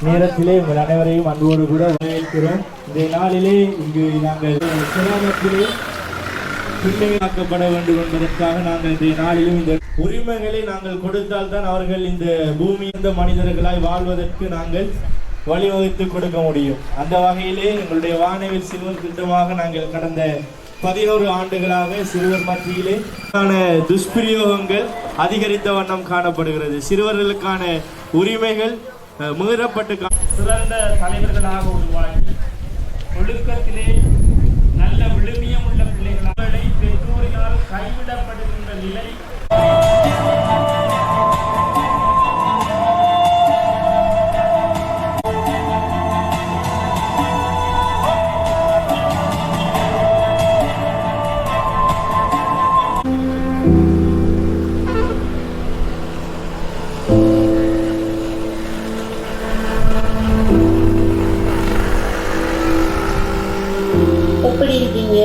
நேரத்திலே உங்கள் அனைவரையும் அன்போடு கூட வரவேற்கிறோம். இந்த நாளிலே இங்கு நாங்கள் கிராமத்திலே பிள்ளைகளாக்கப்பட வேண்டும் என்பதற்காக நாங்கள் இந்த நாளிலும் இந்த உரிமைகளை நாங்கள் கொடுத்தால்தான் அவர்கள் இந்த பூமி இந்த மனிதர்களாய் வாழ்வதற்கு நாங்கள் வழிவகுத்து கொடுக்க முடியும். அந்த வகையிலே எங்களுடைய வானவில் சிறுவர் திட்டமாக நாங்கள் கடந்த 11 ஆண்டுகளாக சிறுவர் மத்தியிலே துஷ்பிரயோகங்கள் அதிகரித்த வண்ணம் காணப்படுகிறது. சிறுவர்களுக்கான உரிமைகள் மீறப்பட்டு சிறந்த தலைவர்களாக உருவாகி ஒழுக்கத்திலே நல்ல விழுமியம் உள்ள பிள்ளைகளை பெற்றோரினால் கைவிடப்படுகின்ற நிலை எப்படி இருக்கீங்க?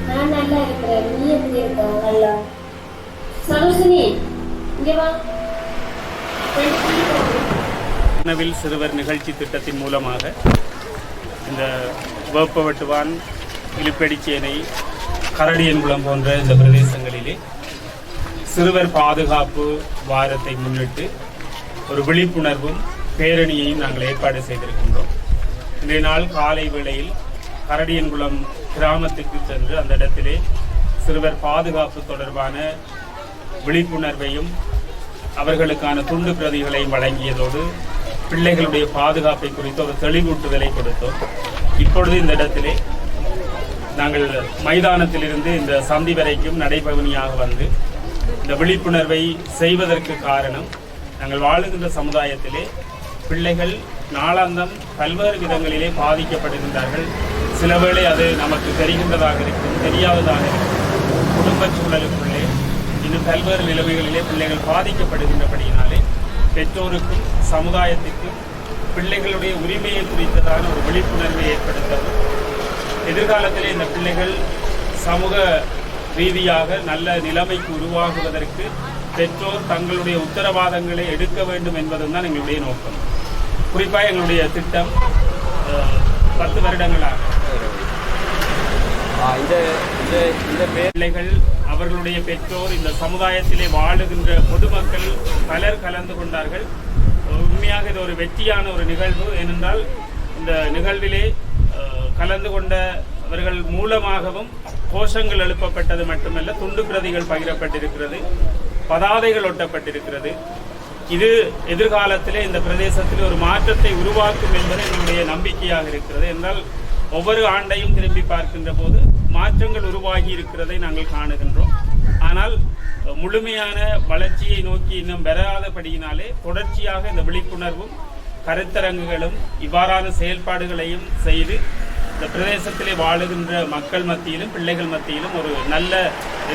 நான் நல்லா இருக்கிறேன். நீ எப்படி இருக்க? நல்லா. சரோசினி, இங்க வா. வானவில் சிறுவர் நிகழ்ச்சி திட்டத்தின் மூலமாக இந்த வேப்பவட்டுவான், இலுப்பெடிச்சேனை, கரடியன்குளம் போன்ற இந்த பிரதேசங்களிலே சிறுவர் பாதுகாப்பு வாரத்தை முன்னிட்டு ஒரு விழிப்புணர்வும் பேரணியையும் நாங்கள் ஏற்பாடு செய்திருக்கின்றோம். இன்றைய நாள் காலை வேளையில் கரடியன்குளம் கிராமத்துக்கு சென்று அந்த இடத்திலே சிறுவர் பாதுகாப்பு தொடர்பான விழிப்புணர்வையும் அவர்களுக்கான துண்டு பிரதிகளையும் வழங்கியதோடு பிள்ளைகளுடைய பாதுகாப்பை குறித்து ஒரு தெளிவூட்டுதலை கொடுத்தோம். இப்பொழுது இந்த இடத்திலே நாங்கள் மைதானத்திலிருந்து இந்த சந்தி வரைக்கும் நடைபவனியாக வந்து இந்த விழிப்புணர்வை செய்வதற்கு காரணம், நாங்கள் வாழுகின்ற சமுதாயத்திலே பிள்ளைகள் நாளாந்தம் பல்வேறு விதங்களிலே பாதிக்கப்படுகின்றார்கள். சில வேளை அது நமக்கு தெரிகின்றதாக இருக்கும், தெரியாததாக இருக்கும். குடும்ப சூழலுக்குள்ளே இன்னும் பல்வேறு நிலைமைகளிலே பிள்ளைகள் பாதிக்கப்படுகின்றபடியினாலே பெற்றோருக்கும் சமுதாயத்திற்கும் பிள்ளைகளுடைய உரிமையை குறித்ததான ஒரு விழிப்புணர்வை ஏற்படுத்தவும், எதிர்காலத்திலே இந்த பிள்ளைகள் சமூக ரீதியாக நல்ல நிலைமைக்கு உருவாகுவதற்கு பெற்றோர் தங்களுடைய உத்தரவாதங்களை எடுக்க வேண்டும் என்பதும் தான் எங்களுடைய நோக்கம். குறிப்பாக எங்களுடைய திட்டம் 10 வருடங்களாக பிள்ளைகள், அவர்களுடைய பெற்றோர், இந்த சமுதாயத்திலே வாழுகின்ற பொதுமக்கள் பலர் கலந்து கொண்டார்கள். உண்மையாக இது ஒரு வெற்றியான ஒரு நிகழ்வு. ஏனென்றால் இந்த நிகழ்விலே கலந்து கொண்டவர்கள் மூலமாகவும் கோஷங்கள் எழுப்பப்பட்டது மட்டுமல்ல, துண்டு பிரதிகள் பகிரப்பட்டிருக்கிறது, பதாதைகள் ஒட்டப்பட்டிருக்கிறது. இது எதிர்காலத்திலே இந்த பிரதேசத்தில் ஒரு மாற்றத்தை உருவாக்கும் என்பது எங்களுடைய நம்பிக்கையாக இருக்கிறது. என்றால் ஒவ்வொரு ஆண்டையும் திரும்பி பார்க்கின்ற போது மாற்றங்கள் உருவாகி இருக்கிறதை நாங்கள் காணுகின்றோம். ஆனால் முழுமையான வளர்ச்சியை நோக்கி இன்னும் வராதபடியினாலே தொடர்ச்சியாக இந்த விழிப்புணர்வும் கருத்தரங்குகளும் இவ்வாறான செயல்பாடுகளையும் செய்து இந்த பிரதேசத்திலே வாழுகின்ற மக்கள் மத்தியிலும் பிள்ளைகள் மத்தியிலும் ஒரு நல்ல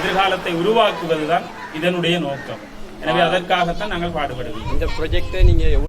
எதிர்காலத்தை உருவாக்குவதுதான் இதனுடைய நோக்கம். எனவே அதற்காகத்தான் நாங்கள் பாடுபடுவோம். இந்த ப்ராஜெக்டை நீங்கள்